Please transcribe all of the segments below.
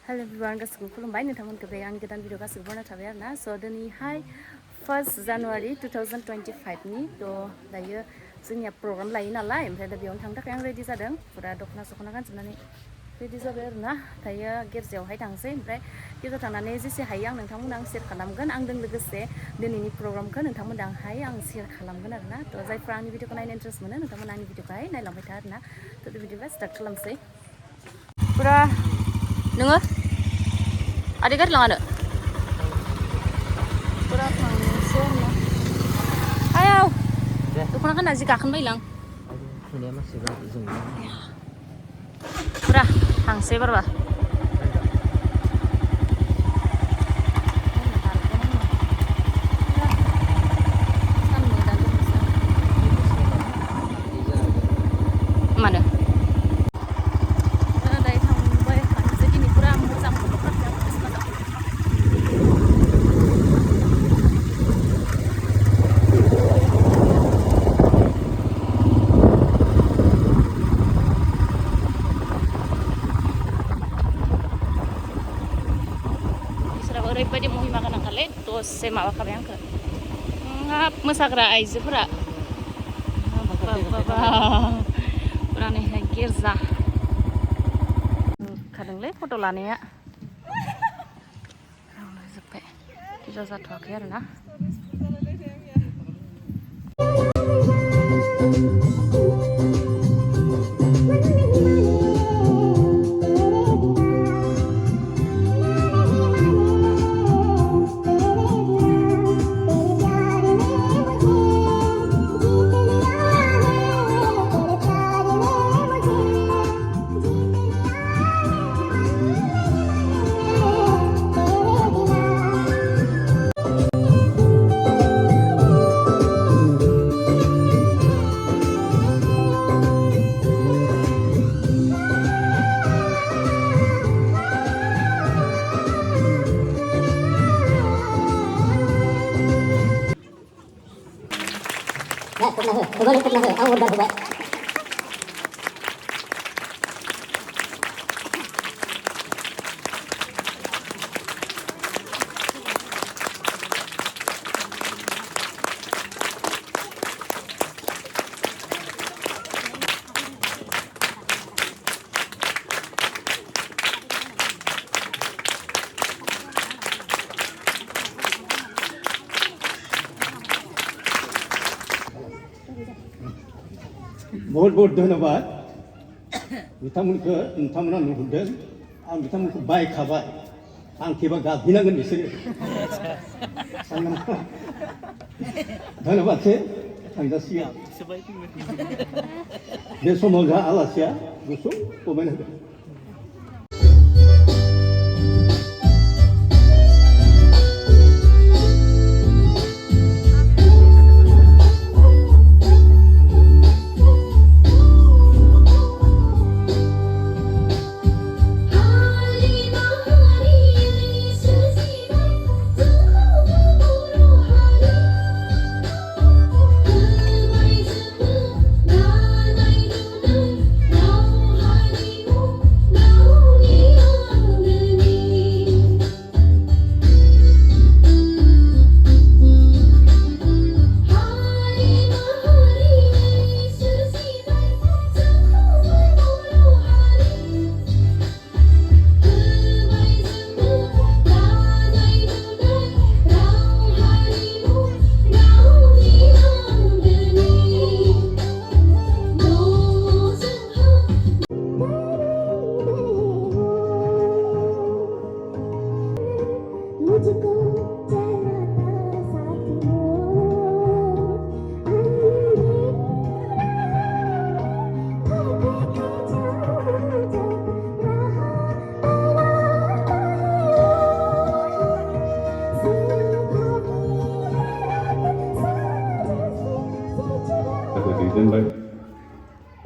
hello everyone गासिबो खुलुमबाय नोंथांमोनखौ बे आंनि गोदान भिडिअ गासिबो बरना थाबाय आरोना स' दिनैहाय 1 जानुवारि 2025 नि थ' दायो जोंनिया प्रग्राम लायो नालाय ओमफ्राय दा बेयावनो थांनो थाखाय आं रेडि जादों फुरा दख'ना सख'ना गानजोबनानै रेडि जाबाय आरोना दायो गिर्जायावहाय थांसै ओमफ्राय गिर्जायाव थांनानै जेसे हायो आं नोंथांमोननो आं शेयार खालामगोन आंजों लोगोसे दिनैनि प्रग्रामखौ नोंथांमोनहाय आं शेयार खालामगोन आरोना थ' जायफ्रा आंनि भिडिअखौ नायनो इन्टारेस्ट मोनो नोंथांमोना आंनि भिडिअखौहाय नायलांबाय था आरोना थ' बिदिब्ला स्टार्ट खालामसै फुरा नोङो आदै गारि लाङानो फुरा थांसै आरोना आयाव दख'ना गानना जि गाखोनो बायोलां फुरा थांसै बारबा मानो ओरैबायदि महिमा गोनांखालै दसे माबाखाबाय आंखौ हाब मोसाग्रा आइजोफोरा फुरा नैहाय गिर्जा ओंखारदोंलै फट' लानाया जोब्बाय गिर्जा जाथ'वाखै आरोना बहुत बहुत धन्यवाद बिथांमोनखौ नोंथांमोना नुहुरदों आं बिथांमोनखौ बायखाबाय आं थेबा गाबहैनांगोन बिसोरो धन्यबादसो थांजासिगोन बे समाव जोंहा आलासिया गुसुं खमायना होदों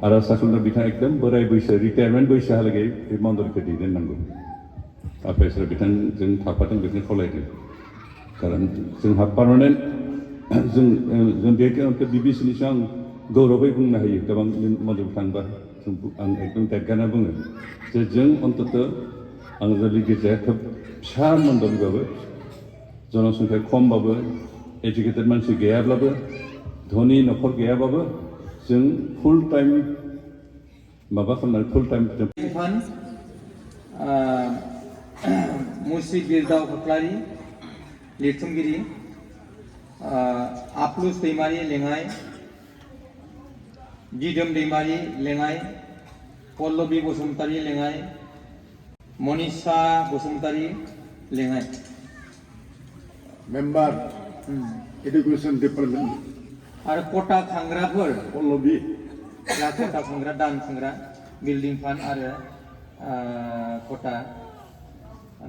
आरो सासुन्दा बिथाङा एकदम बोराय बैसो रिटायारमेन्ट बैसोहालागै बे मन्दिरखौ दैदेननांगौ आफाया बिथांजों थाफादों बेखौनो खावलायदों खारन जोंहा पार्मानेन्ट जों बे बिबिसिनि सायाव आं गौरबै बुंनो हायो गोबां मन्दिर थांबा आं एकदम देरगाना बुङो जे जों अन्तत आंजों गिर्जाया खोब फिसा मन्दलबाबो जनसंख्या खमबाबो एजुकेटेड मानसि गैयाब्लाबो धनी न'खर गैयाबाबो जों फुल टाइम माबा खालामनानै फुल टाइम मुसि बिरदाव खख्लारि लिरथुमगिरि आप्लुस दैमारि लेङाइ दिदोम दैमारि लेङाइ पल्लबी बसुमतारी लेङाइ मनीषा बसुमतारी लेङाइ मेम्बार एडुकेशन डिपार्टमेंट आरो कटा खांग्राफोर पल्लबी कटा खांग्रा दान खांग्रा बिल्डिं फान्ड आरो कटा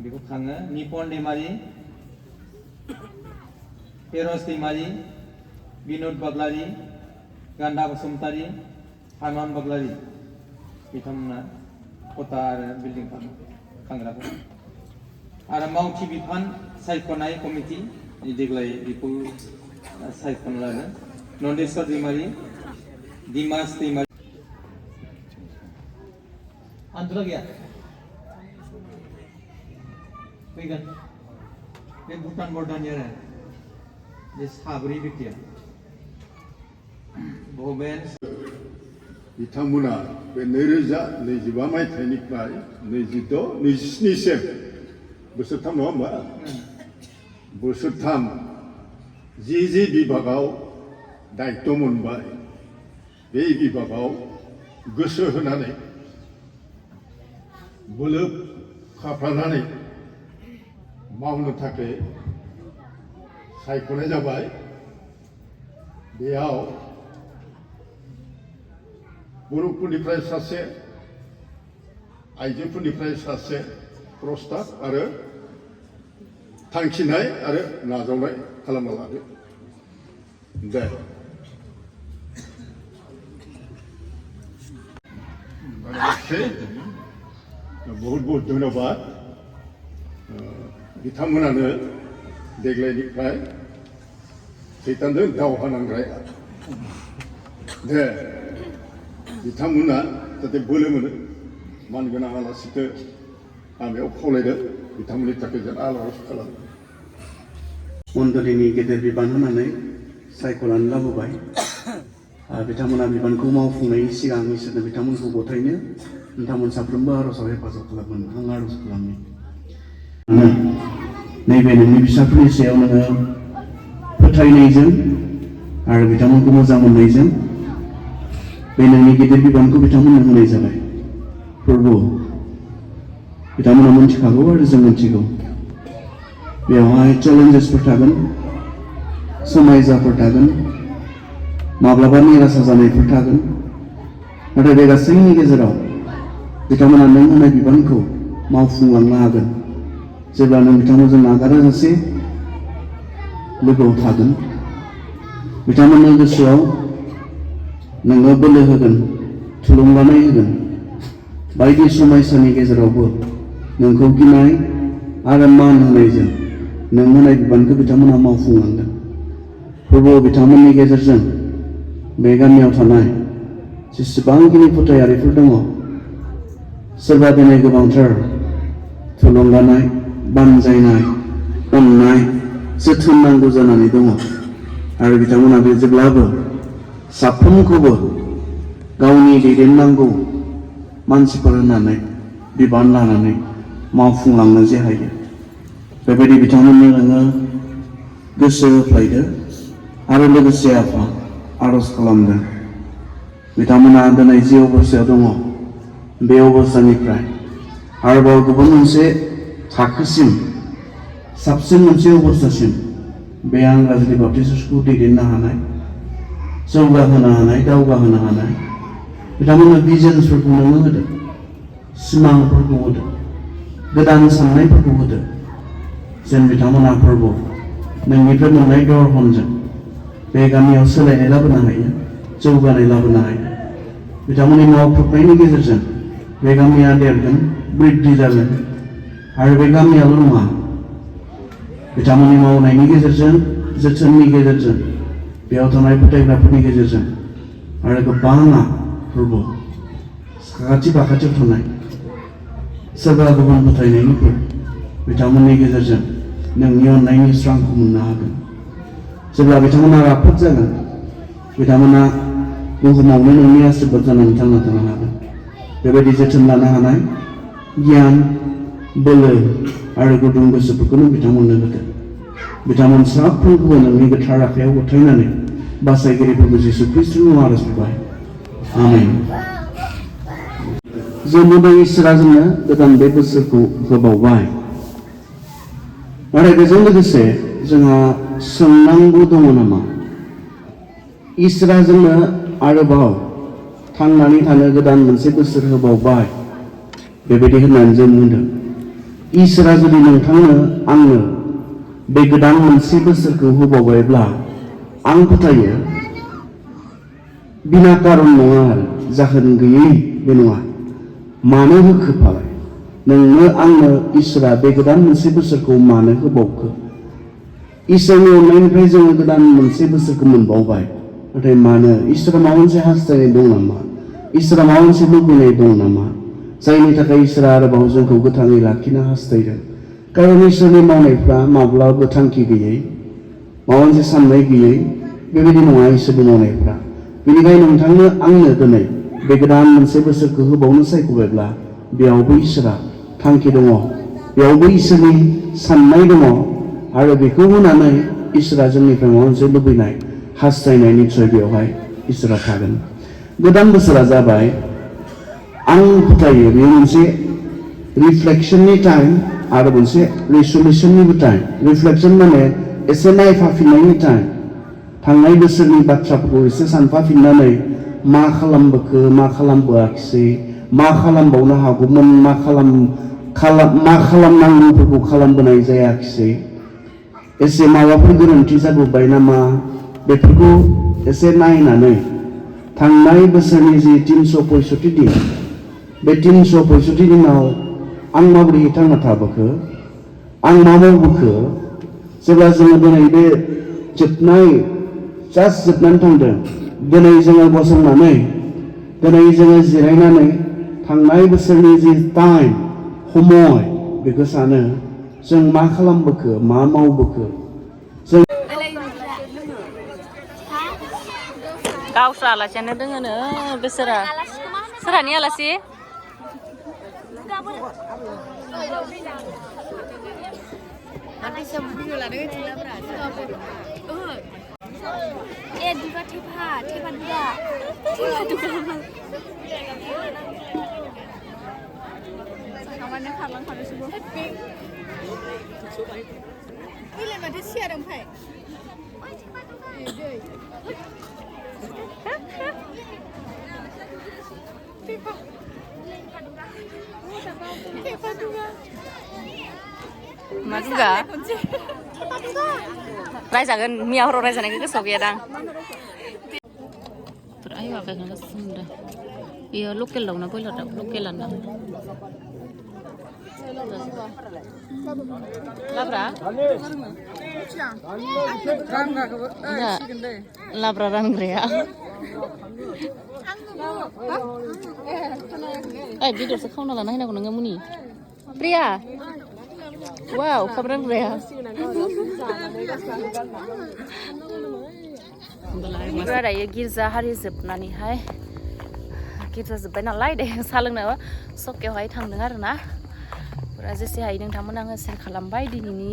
बेखौ खाङो निपन दैमारि पेरस दैमारि बिनोद बाग्लारि गान्दा बसुमतारी हामान बाग्लारि बिथांमोना कटा आरो बिल्डिं फान्ड खांग्राफोर आरो मावथि बिफान सायख'नाय कमिटि देग्लाय बेखौ सायख'ना लादों नन्देश्वर दैमारि दिमास दैमारि आन्दोला गैया फैगोन बे भुटान बर्डारनि आरो बे साब्रै बेक्तिया भबेन बिथांमोना बे 2025 मायथाइनिफ्राय 26-27सिम बोसोरथाम नङा होमबा बोसोरथाम जि बिभागाव दायित्व मोनबाय बे बिभागाव गोसो होनानै बोलो खाफ्रानानै मावनो थाखाय सायख'नाय जाबाय बेयाव बर'फोरनिफ्राय सासे आइजोफोरनिफ्राय सासे प्रस्ताब आरो थांखिनाय आरो नाजावनाय खालामना लादो दे बहुत बहुत धन्यबाद बिथांमोनानो देग्लायनिफ्राय सैतानजों दावहा नांग्राया दे बिथांमोना जाहाथे बोलो मोनो मानगोनां आलासिखौ आमायाव खावलायदों बिथांमोननि थाखाय जों आर'ज खालामो मण्डलिनि गेदेर बिबान होनानै सायख'नानै लाबोबाय बिथांमोना बिबानखौ मावफुंनायनि सिगां इसोरनो बिथांमोनखौ गथायनो नोंथांमोन साफ्रोमबो आर'जाव हेफाजाब खालामगोन आं आर'ज खालामनि नैबे नोंनि फिसाफोरनि सायाव नोङो फोथायनायजों आरो बिथांमोनखौ मोजां मोननायजों बे नोंनि गेदेर बिबानखौ बिथांमोननो होनाय जाबाय प्रभु बिथांमोना मिथिखागौ आरो जों मिथिगौ बेवहाय चेलेन्जेसफोर थागोन समायजाफोर थागोन माब्लाबा निराशा जानायफोर थागोन नाथाय बे गासैनि गेजेराव बिथांमोना नों होनाय बिबानखौ मावफुंलांनो हागोन जेब्ला नों बिथांमोनजों नागाराजासे लोगोआव थागोन बिथांमोननि गोसोआव नोङो बोलो होगोन थुलुंगानाय होगोन बायदि समयसानि गेजेरावबो नोंखौ गिनाय आरो मान होनायजों नों होनाय बिबानखौ बिथांमोना मावफुंलांगोन प्रभु बिथांमोननि गेजेरजों बे गामियाव थानाय जेसेबांखिनि फोथायारिफोर दङ सोरबा दिनै गोबांथार थुलुंगानाय बानजायनाय अननाय जोथोन नांगौ जानानै दङ आरो बिथांमोना बे जेब्लाबो साफ्रोमखौबो गावनि दैदेननांगौ मानसिफोर होननानै बिबान लानानै मावफुंलांनो जे हायो बेबायदि बिथांमोननो नोङो गोसो होफ्लायदो आरो लोगोसे आफा आर'ज खालामदों बिथांमोना दिनै जि अबस्थायाव दङ बे अबस्थानिफ्राय आरोबाव गुबुन मोनसे थाखोसिम साबसिन मोनसे अबस्थासिम बे आंग्राजुलि बाप्टिस्ट चर्चखौ दैदेननो हानाय जौगाहोनो हानाय दावगाहोनो हानाय बिथांमोननो भिजन्सफोरखौ नोङो होदो सिमांफोरखौ होदो गोदान साननायफोरखौ होदो जेन बिथांमोना प्रभु नोंनिफ्राय मोननाय दर्शनजों बे गामियाव सोलायनाय लाबोनो हायो जौगानाय लाबोनो हायो बिथांमोननि मावख्रुबनायनि गेजेरजों बे गामिया देरगोन बृद्धि जागोन आरो बे गामियाल' नङा बिथांमोननि मावनायनि गेजेरजों जोथोननि गेजेरजों बेयाव थानाय फोथायग्राफोरनि गेजेरजों आरो गोबाङा प्रभु साखाथि बाखाथियाव थानाय सोरबा गुबुन फोथायनायनिफोर बिथांमोननि गेजेरजों नोंनि अननायनि स्रांखौ मोननो हागोन जेब्ला बिथांमोना राफोद जागोन बिथांमोना बुहुमावनो नोंनि आशीर्बाद जानानै थांना थानो हागोन बेबायदि जोथोन लानो हानाय गियान बोलो आरो गुदुं गोसोफोरखौ नों बिथांमोननो होदो बिथांमोन साफ्रोमखौबो नोंनि गोथार आखायाव गथायनानै बासायगिरिफोरखौ जिसु ख्रीष्टनि मुङाव आरज बिबाय आमेन जों नुदों इसोरा जोंनो गोदान बे बोसोरखौ होबावबाय नाथाय बेजों लोगोसे जोंहा सोंनांगौ दङ नामा इसोरा जोंनो आरोबाव थांनानै थानो गोदान मोनसे बोसोर होबावबाय बेबायदि होननानै जों बुंदों इसोरा जुदि नोंथांनो आंनो बे गोदान मोनसे बोसोरखौ होबावबायब्ला आं फोथायो बिना कारन नङा आरो जाहोन गैयै बे नङा मानो होखो फालाय नोंनो आंनो इसोरा बे गोदान मोनसे बोसोरखौ मानो होबावखो इसोरनि अननायनिफ्राय जोङो गोदान मोनसे बोसोरखौ मोनबावबाय नाथाय मानो इसोरा माबा मोनसे हास्थायनाय दं नामा इसोरा माबा मोनसे लुबैनाय दं नामा जायनि थाखाय इसोरा आरोबाव जोंखौ गोथाङै लाखिनो हास्थायदों कारन इसोरनि मावनायफ्रा माब्लाबो थांखि गैयै माबा मोनसे साननाय गैयै बेबायदि नङा इसोरनि मावनायफ्रा बेनिखायनो नोंथांनो आंनो दिनै बे गोदान मोनसे बोसोरखौ होबावनो सायख'बायब्ला बेयावबो इसोरा थांखि दङ बेयावबो इसोरनि साननाय दङ आरो बेखौ होनानै इसोरा जोंनिफ्राय माबा मोनसे लुबैनाय हास्थायनाय निस्सय बेवहाय इसोरा थागोन गोदान बोसोरा जाबाय आं फोथायो बेयो मोनसे रिफ्लेक्सननि टाइम आरो मोनसे रिसुलेसननिबो टाइम रिफ्लेक्सन माने एसे नायफाफिननायनि टाइम थांनाय बोसोरनि बाथ्राफोरखौ एसे सानफाफिननानै मा खालामबोखो मा खालामबोआखिसै मा खालामबावनो हागौमोन मा खालामनांगौफोरखौ खालामबोनाय जायाखिसै एसे माबाफोर गोरोन्थि जाबोबाय नामा बेफोरखौ एसे नायनानै थांनाय बोसोरनि जि 365 दिन बे 365 दिनाव आं माबोरै थांना थाबोखो आं मा मावबोखो जेब्ला जोङो दिनै बे जोबनाय जास्ट जोबनानै थांदों दिनै जोङो गसंनानै दिनै जोङो जिरायनानै थांनाय बोसोरनि जि टाइम समय बेखौ सानो जों मा खालामबोखो मा मावबोखो जों गावस्रा आलासियानो दोङोनो बेसोरा सोरहानि आलासि ए दुगा थेफा दुगा खामानि खारलांखादोंसो फैलाय माथो सियार ओमफ्राय मा दुगा रायजागोन मिया हराव रायजानायखौ गोसोआव गैया दां आय आखाइखौनो गासैबो नुदों बेयो लकेल दाउना बयलार दाउ लकेलानो लाब्रा लाब्रा रानग्राया बेदरसो खावना लाना हैनांगौ नोङो मुनि प्रिया वाव खाब रानग्राया दायो गिर्जा हारि जोबनानैहाय गिर्जा जोब्बाय नालाय दे साहा लोंनो सकेयावहाय थांदों आरो ना फुरा जेसे हायो नोंथांमोन आङो सेयार खालामबाय दिनैनि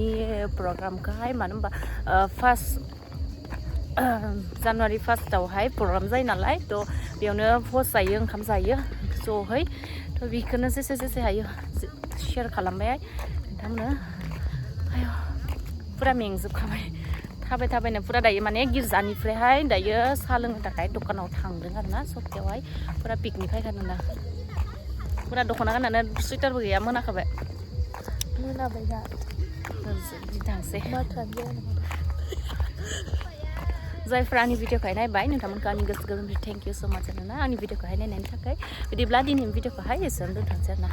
प्रग्रामखौहाय मानो होनबा फार्स्ट जानुवारि फार्स्टआवहाय प्रग्राम जायो नालाय थ' बेयावनो भज जायो ओंखाम जायो ज'है थ' बेखौनो जेसे हायो सेयार खालामबाय नोंथांमोननो आयौ फुरा मेंजोबखाबाय थाबायनो फुरा दायो माने गिर्जानिफ्रायहाय दायो साहा लोंनो थाखाय दखानाव थांदों आरो ना सप्तायावहाय फुरा पिकनिक फैखादों ना फुरा दख'ना गाननानै सुइटारबो गैया मोनाखाबाय मोनाबाय दा थांसै जायफ्रा आंनि भिडिअखौहाय नायबाय नोंथांमोनखौ आंनि गोसो गोरबोनिफ्राय थेंक इउ स' माच आरोना आंनि भिडिअखौहाय नायनायनि थाखाय बिदिब्ला दिनैनि भिडिअखौहाय एसेयावनो दोनथांसै आरोना